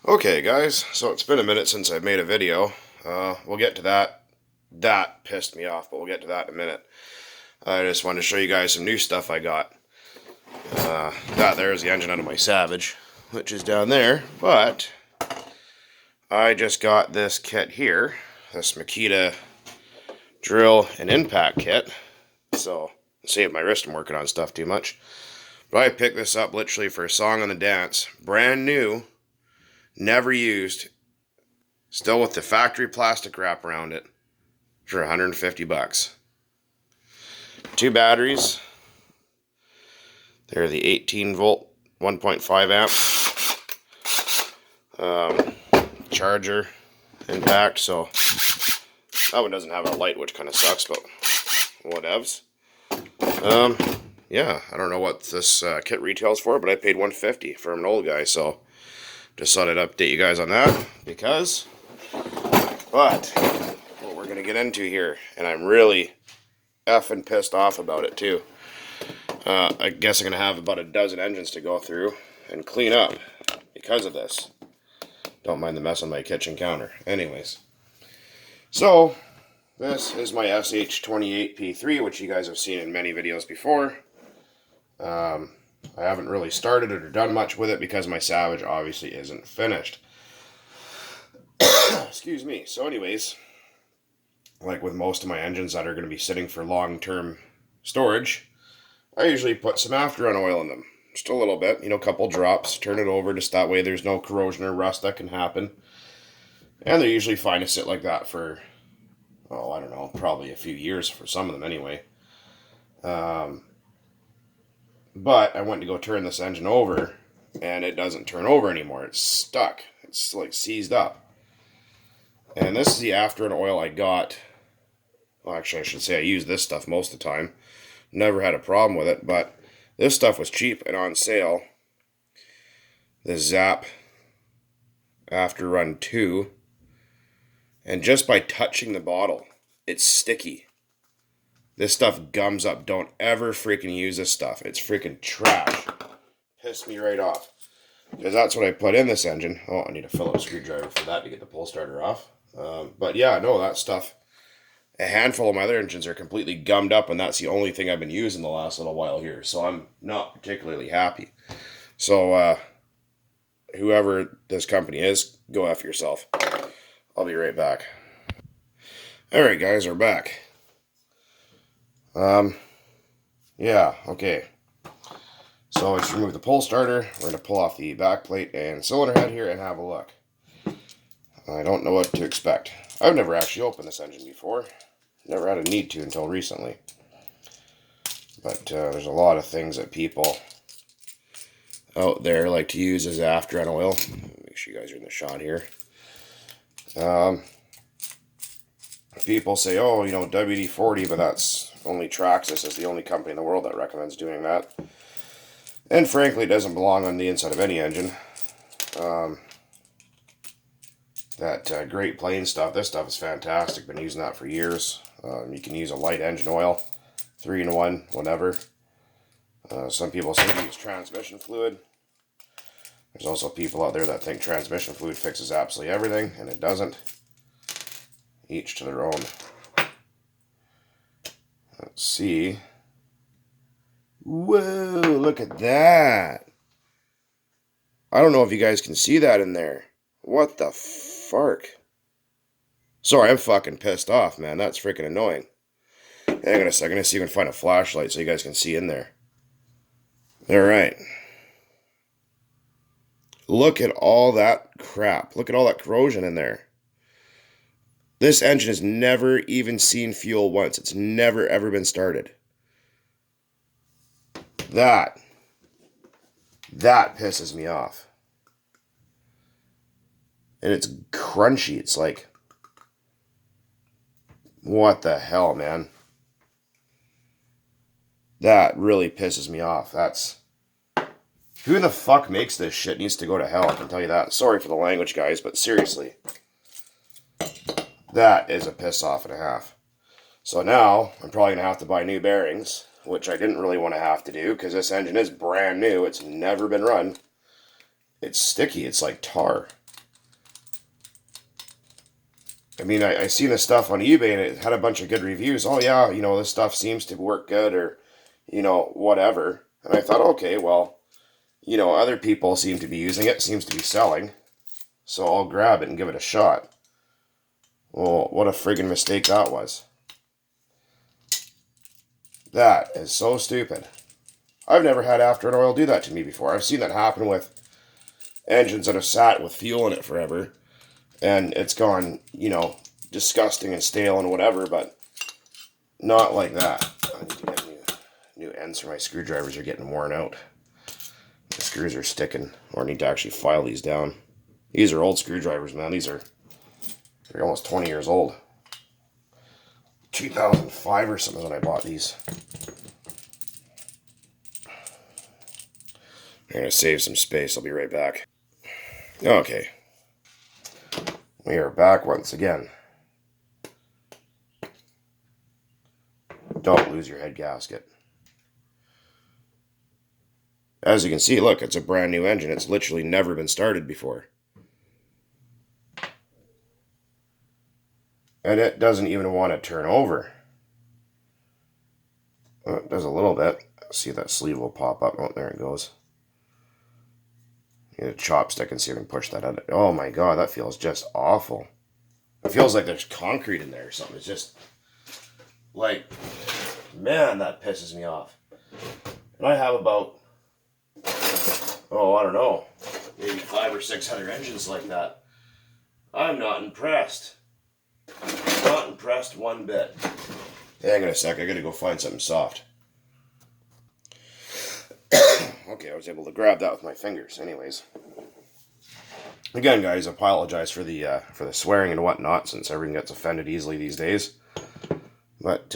Okay guys, so it's been a minute since I've made a video. We'll get to that. That pissed me off, but we'll get to that in a minute. I just wanted to show you guys some new stuff I got. That there is the engine out of my Savage, which is down there, but I just got this kit here, this Makita drill and impact kit, so save my wrist from working on stuff too much. But I picked this up literally for a song on the dance, brand new, never used, still with the factory plastic wrap around it, for 150 bucks. Two batteries. They're the 18 volt 1.5 amp charger impact. So that one doesn't have a light, which kind of sucks, but whatevs. Yeah, I don't know what this kit retails for, but I paid 150 for an old guy, so just thought I'd update you guys on that, because what we're gonna get into here, and I'm really effing pissed off about it too. I guess I'm gonna have about a dozen engines to go through and clean up because of this. Don't mind the mess on my kitchen counter. Anyways, so this is my SH28P3, which you guys have seen in many videos before. I haven't really started it or done much with it because my Savage obviously isn't finished. Excuse me. So anyways, like with most of my engines that are going to be sitting for long-term storage, I usually put some after-run oil in them. Just a little bit, a couple drops, turn it over, just that way there's no corrosion or rust that can happen. And they're usually fine to sit like that for, oh, I don't know, probably a few years for some of them anyway. But I went to go turn this engine over, and it doesn't turn over anymore. It's stuck. It's like seized up. And this is the after-run oil I got. Well, actually, I should say I use this stuff most of the time. Never had a problem with it, but this stuff was cheap and on sale. The Zap After-Run 2. And just by touching the bottle, it's sticky. This stuff gums up. Don't ever freaking use this stuff. It's freaking trash. Pissed me right off. Because that's what I put in this engine. Oh, I need a Phillips screwdriver for that to get the pull starter off. But yeah, no, that stuff. A handful of my other engines are completely gummed up, and that's the only thing I've been using the last little while here. So I'm not particularly happy. So whoever this company is, go F yourself. I'll be right back. Alright guys, we're back. Yeah, okay. So let's remove the pull starter. We're going to pull off the back plate and cylinder head here and have a look. I don't know what to expect. I've never actually opened this engine before. Never had a need to until recently. But there's a lot of things that people out there like to use as after-run oil. Make sure you guys are in the shot here. People say, oh, WD-40, but that's only Traxxas is the only company in the world that recommends doing that. And frankly, it doesn't belong on the inside of any engine. That Great Plains stuff, this stuff is fantastic. Been using that for years. You can use a light engine oil, 3-in-1, whatever. Some people say to use transmission fluid. There's also people out there that think transmission fluid fixes absolutely everything, and it doesn't. Each to their own. Let's see. Whoa, look at that. I don't know if you guys can see that in there. What the fark? Sorry, I'm fucking pissed off, man. That's freaking annoying. Hang on a second. I'm going to see if I can find a flashlight so you guys can see in there. Alright. Look at all that crap. Look at all that corrosion in there. This engine has never even seen fuel once. It's never ever been started. That pisses me off. And it's crunchy. It's like, what the hell, man? That really pisses me off. Who the fuck makes this shit needs to go to hell, I can tell you that. Sorry for the language, guys, but seriously. That is a piss off and a half. So now, I'm probably going to have to buy new bearings, which I didn't really want to have to do, because this engine is brand new. It's never been run. It's sticky. It's like tar. I mean, I seen this stuff on eBay and it had a bunch of good reviews. Oh yeah, you know, this stuff seems to work good, or, you know, whatever. And I thought, okay, well, you know, other people seem to be using it, seems to be selling, so I'll grab it and give it a shot. Well, what a friggin' mistake that was. That is so stupid. I've never had after an oil do that to me before. I've seen that happen with engines that have sat with fuel in it forever, and it's gone, you know, disgusting and stale and whatever, but not like that. I need to get new ends for my screwdrivers are getting worn out. The screws are sticking, or I need to actually file these down. These are old screwdrivers, man. They're almost 20 years old. 2005 or something when I bought these. I'm going to save some space. I'll be right back. Okay. We are back once again. Don't lose your head gasket. As you can see, look, it's a brand new engine. It's literally never been started before. And it doesn't even want to turn over. Oh, it does a little bit. See, that sleeve will pop up. Oh, there it goes. Get a chopstick and see if I can push that out. Oh my god, that feels just awful. It feels like there's concrete in there or something. It's just like, man, that pisses me off. And I have about, I don't know, maybe 5 or 6 other engines like that. I'm not impressed. Not impressed one bit. Hang on a sec, I gotta go find something soft. Okay, I was able to grab that with my fingers. Anyways, again, guys, I apologize for the swearing and whatnot, since everyone gets offended easily these days. But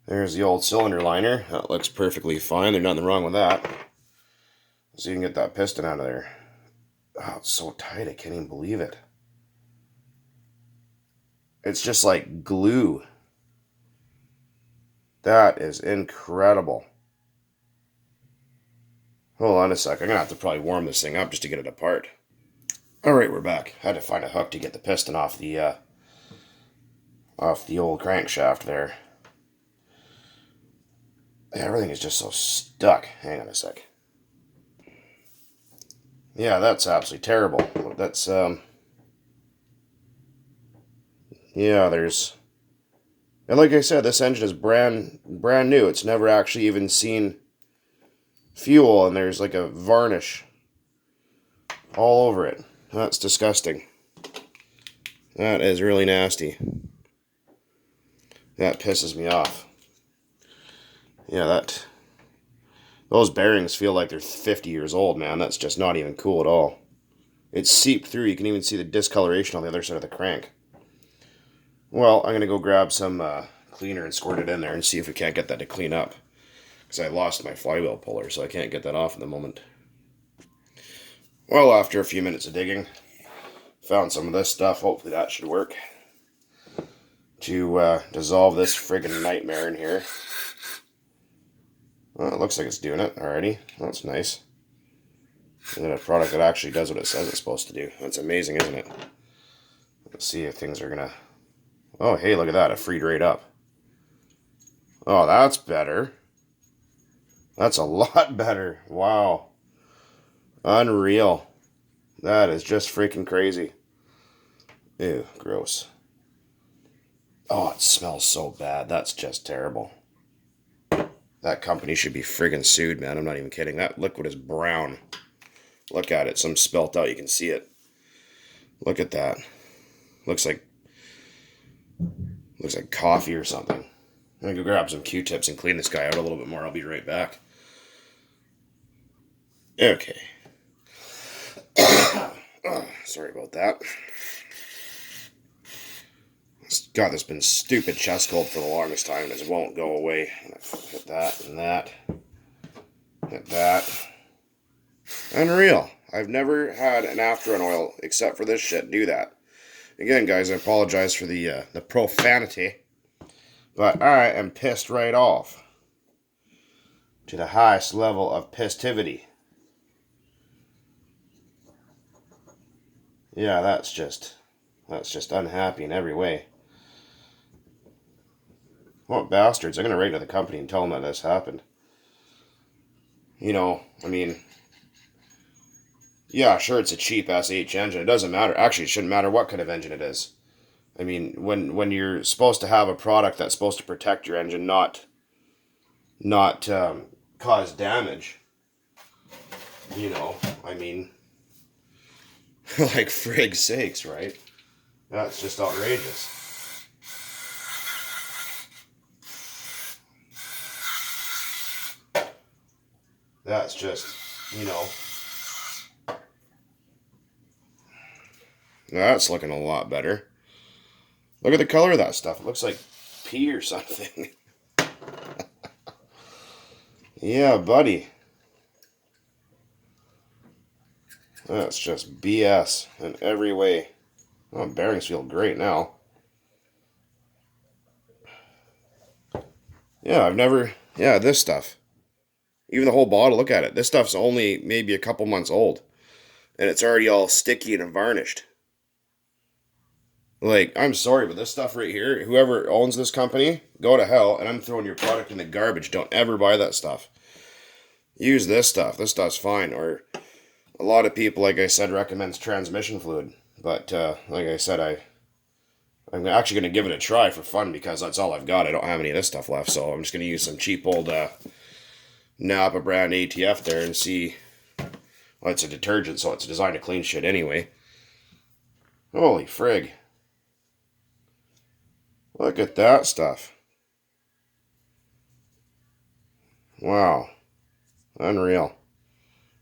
there's the old cylinder liner. That looks perfectly fine. There's nothing wrong with that. So you can get that piston out of there. Oh, it's so tight. I can't even believe it. It's just like glue. That is incredible. Hold on a sec. I'm going to have to probably warm this thing up just to get it apart. Alright, we're back. I had to find a hook to get the piston off the old crankshaft there. Everything is just so stuck. Hang on a sec. Yeah, that's absolutely terrible. That's, yeah, there's... And like I said, this engine is brand new. It's never actually even seen fuel, and there's like a varnish all over it. That's disgusting. That is really nasty. That pisses me off. Yeah, those bearings feel like they're 50 years old, man. That's just not even cool at all. It's seeped through. You can even see the discoloration on the other side of the crank. Well, I'm going to go grab some cleaner and squirt it in there and see if we can't get that to clean up. Because I lost my flywheel puller, so I can't get that off at the moment. Well, after a few minutes of digging, found some of this stuff. Hopefully that should work to dissolve this friggin' nightmare in here. Well, it looks like it's doing it already. That's nice. And then a product that actually does what it says it's supposed to do. That's amazing, isn't it? Let's see if things are gonna... Oh, hey, look at that. It freed right up. Oh, that's better. That's a lot better. Wow. Unreal. That is just freaking crazy. Ew, gross. Oh, it smells so bad. That's just terrible. That company should be friggin' sued, man. I'm not even kidding. That liquid is brown. Look at it. Some spelt out. You can see it. Look at that. Looks like coffee or something. I'm gonna go grab some Q-tips and clean this guy out a little bit more. I'll be right back. Okay. Oh, sorry about that. God, this has been stupid chest cold for the longest time, and it won't go away. Hit that and that. Hit that. Unreal. I've never had an after an oil, except for this shit, do that. Again, guys, I apologize for the profanity, but I am pissed right off. To the highest level of pistivity. Yeah, that's just That's just unhappy in every way. What bastards. I'm going to write to the company and tell them that this happened. You know, I mean, yeah, sure, it's a cheap SH engine. It doesn't matter. Actually, it shouldn't matter what kind of engine it is. I mean, when you're supposed to have a product that's supposed to protect your engine, not cause damage, you know, I mean, like frig's sakes, right? That's just outrageous. That's just, you know, that's looking a lot better. Look at the color of that stuff. It looks like pee or something. Yeah, buddy. That's just BS in every way. Oh, bearings feel great now. Yeah, yeah, this stuff. Even the whole bottle, look at it. This stuff's only maybe a couple months old. And it's already all sticky and varnished. Like, I'm sorry, but this stuff right here, whoever owns this company, go to hell, and I'm throwing your product in the garbage. Don't ever buy that stuff. Use this stuff. This stuff's fine. Or a lot of people, like I said, recommends transmission fluid. But like I said, I'm actually going to give it a try for fun because that's all I've got. I don't have any of this stuff left, so I'm just going to use some cheap old Napa brand ATF there and see. Well, it's a detergent, so it's designed to clean shit anyway. Holy frig. Look at that stuff. Wow. Unreal.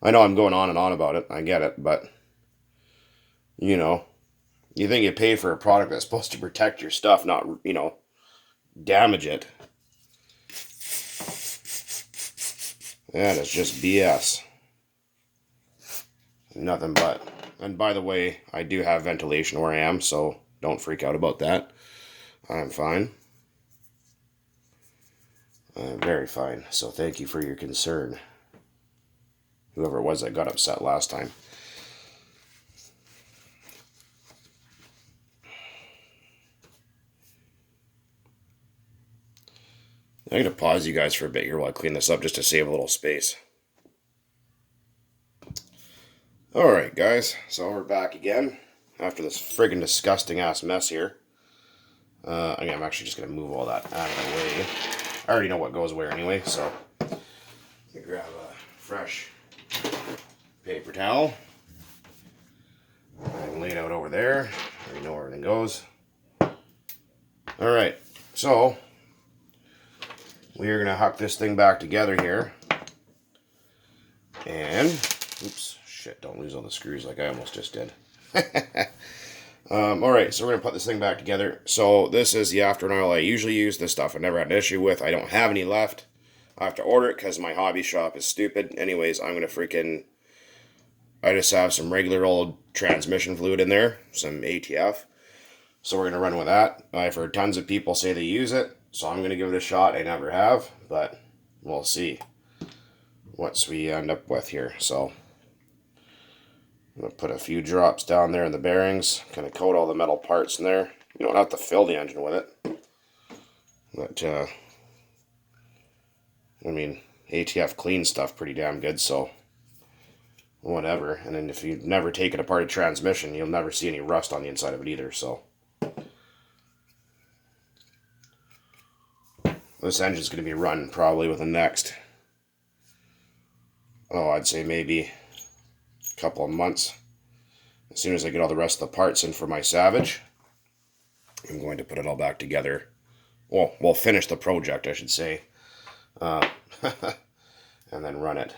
I know I'm going on and on about it. I get it, but, you know, you think you pay for a product that's supposed to protect your stuff, not, you know, damage it. That is just BS. Nothing but. And by the way, I do have ventilation where I am, so don't freak out about that. I'm fine. I'm very fine. So thank you for your concern. Whoever it was that got upset last time. I'm going to pause you guys for a bit here while I clean this up just to save a little space. Alright guys, so we're back again after this friggin' disgusting ass mess here. I'm actually just going to move all that out of the way. I already know what goes where anyway, so let me grab a fresh paper towel. I can lay it out over there. I already know where everything goes. Alright, so we're going to huck this thing back together here. And, oops, shit, don't lose all the screws like I almost just did. Alright, so we're going to put this thing back together. So this is the afterburn oil I usually use. This stuff I never had an issue with. I don't have any left. I have to order it because my hobby shop is stupid. Anyways, I'm going to I just have some regular old transmission fluid in there. Some ATF. So we're going to run with that. I've heard tons of people say they use it. So I'm going to give it a shot. I never have. But we'll see what we end up with here. So I'm going to put a few drops down there in the bearings. Kind of coat all the metal parts in there. You don't have to fill the engine with it. But, I mean, ATF cleans stuff pretty damn good, so whatever. And then if you've never taken apart a transmission, you'll never see any rust on the inside of it either, so. This engine's going to be run probably within the next, I'd say maybe couple of months. As soon as I get all the rest of the parts in for my Savage, I'm going to put it all back together. Well, we'll finish the project, I should say, and then run it.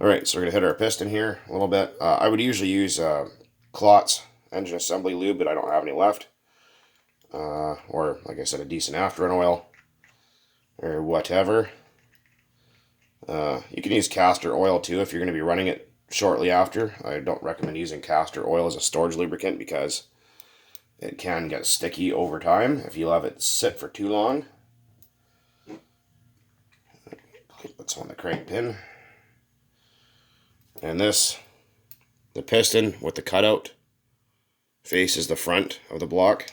Alright, so we're going to hit our piston here a little bit. I would usually use Klotz engine assembly lube, but I don't have any left. Or, like I said, a decent afterburn oil, or whatever. You can use castor oil too if you're going to be running it shortly after. I don't recommend using castor oil as a storage lubricant because it can get sticky over time if you let it sit for too long. That's on the crank pin. And this, the piston with the cutout, faces the front of the block.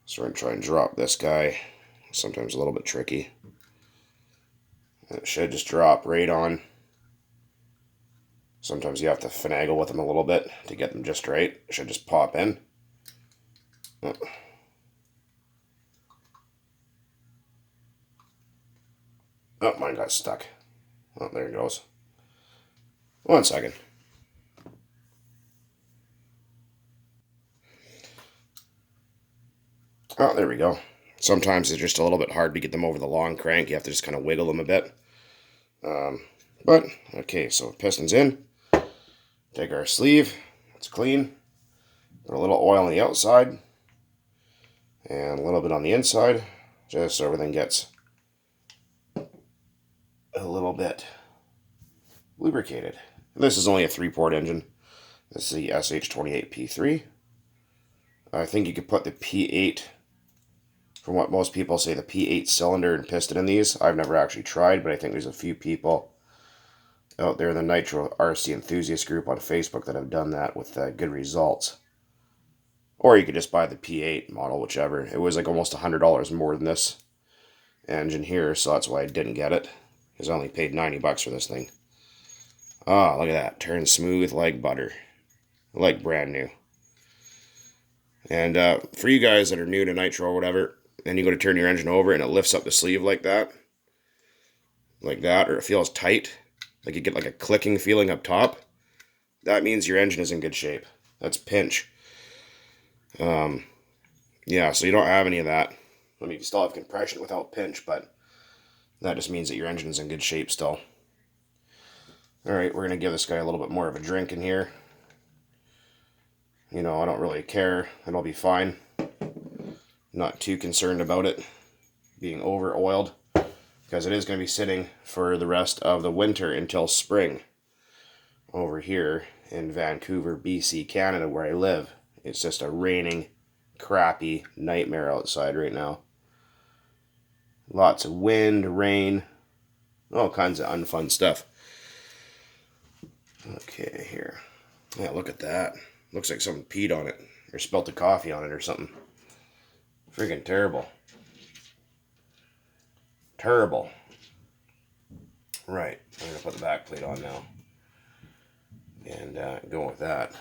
So we're going to try and drop this guy. Sometimes a little bit tricky. It should just drop right on. Sometimes you have to finagle with them a little bit to get them just right. It should just pop in. Oh. Oh, mine got stuck. Oh, there it goes. 1 second. Oh, there we go. Sometimes it's just a little bit hard to get them over the long crank. You have to just kind of wiggle them a bit. But, okay, so piston's in. Take our sleeve. It's clean. Put a little oil on the outside. And a little bit on the inside. Just so everything gets a little bit lubricated. This is only a 3-port engine. This is the SH28P3. I think you could put the P8, from what most people say, the P8 cylinder and piston in these. I've never actually tried, but I think there's a few people out there in the Nitro RC enthusiast group on Facebook that have done that with good results. Or you could just buy the P8 model, whichever. It was like almost $100 more than this engine here, so that's why I didn't get it. Because I only paid 90 bucks for this thing. Ah, look at that. Turns smooth like butter. Like brand new. And for you guys that are new to Nitro or whatever, and you go to turn your engine over and it lifts up the sleeve like that, or it feels tight, like you get like a clicking feeling up top, that means your engine is in good shape. That's pinch. Yeah, so you don't have any of that. I mean, you still have compression without pinch, but that just means that your engine is in good shape still. Alright, we're going to give this guy a little bit more of a drink in here. You know, I don't really care. It'll be fine. Not too concerned about it being over-oiled, because it is going to be sitting for the rest of the winter until spring over here in Vancouver, BC, Canada, where I live. It's just a raining, crappy nightmare outside right now. Lots of wind, rain, all kinds of unfun stuff. Okay, here. Yeah, look at that. Looks like someone peed on it, or spilt the coffee on it or something. Freaking terrible. Terrible. Right, I'm going to put the back plate on now. And go with that.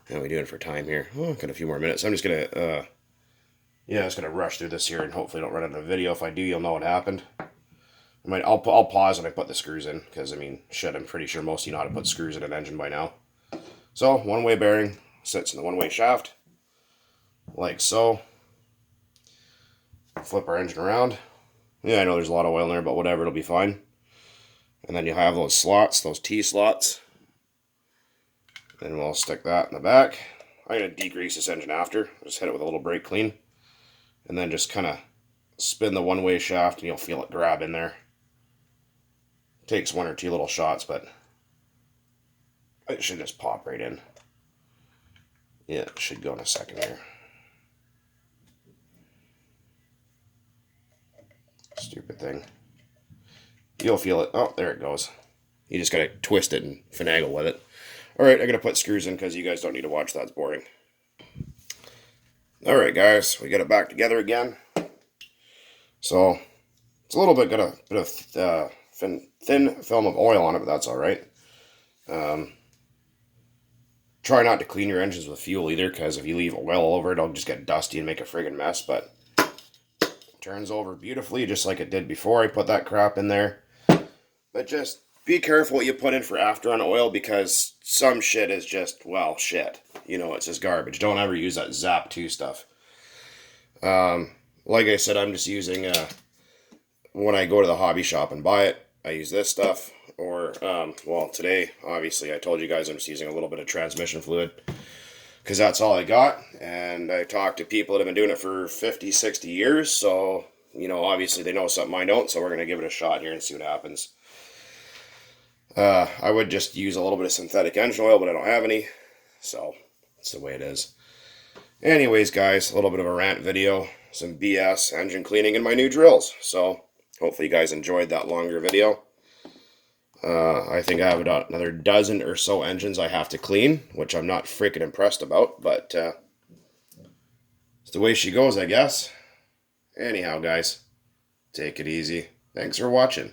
How are we doing for time here? Oh, got a few more minutes. I'm just going to, just going to rush through this here and hopefully don't run out of video. If I do, you'll know what happened. I'll pause when I put the screws in, because, I mean, shit, I'm pretty sure most of you know how to put screws in an engine by now. So, one-way bearing sits in the one-way shaft, like so. Flip our engine around. Yeah, I know there's a lot of oil in there, but whatever, it'll be fine. And then you have those slots, those T-slots. And we'll stick that in the back. I'm going to degrease this engine after. Just hit it with a little brake clean. And then just kind of spin the one-way shaft and you'll feel it grab in there. Takes 1 or 2 little shots, but it should just pop right in. Yeah, it should go in a second here. Stupid thing. You'll feel it. Oh, there it goes. You just gotta twist it and finagle with it. Alright, I'm gonna put screws in because you guys don't need to watch that. It's boring. Alright, guys, we got it back together again. So, it's a little bit got a bit of thin film of oil on it, but that's alright. Try not to clean your engines with fuel either, because if you leave oil all over it, it'll just get dusty and make a friggin' mess, but it turns over beautifully, just like it did before I put that crap in there. But just be careful what you put in for after-on oil, because some shit is just, well, shit. You know, it's just garbage. Don't ever use that Zap 2 stuff. Like I said, I'm just using, when I go to the hobby shop and buy it, I use this stuff. Or, well, today, obviously, I told you guys I'm just using a little bit of transmission fluid, because that's all I got. And I talked to people that have been doing it for 50, 60 years, so, you know, obviously they know something I don't, so we're going to give it a shot here and see what happens. I would just use a little bit of synthetic engine oil, but I don't have any, so it's the way it is. Anyways, guys, a little bit of a rant video, some BS engine cleaning and my new drills. So hopefully you guys enjoyed that longer video. I think I have another dozen or so engines I have to clean, which I'm not freaking impressed about, but it's the way she goes, I guess. Anyhow, guys, take it easy. Thanks for watching.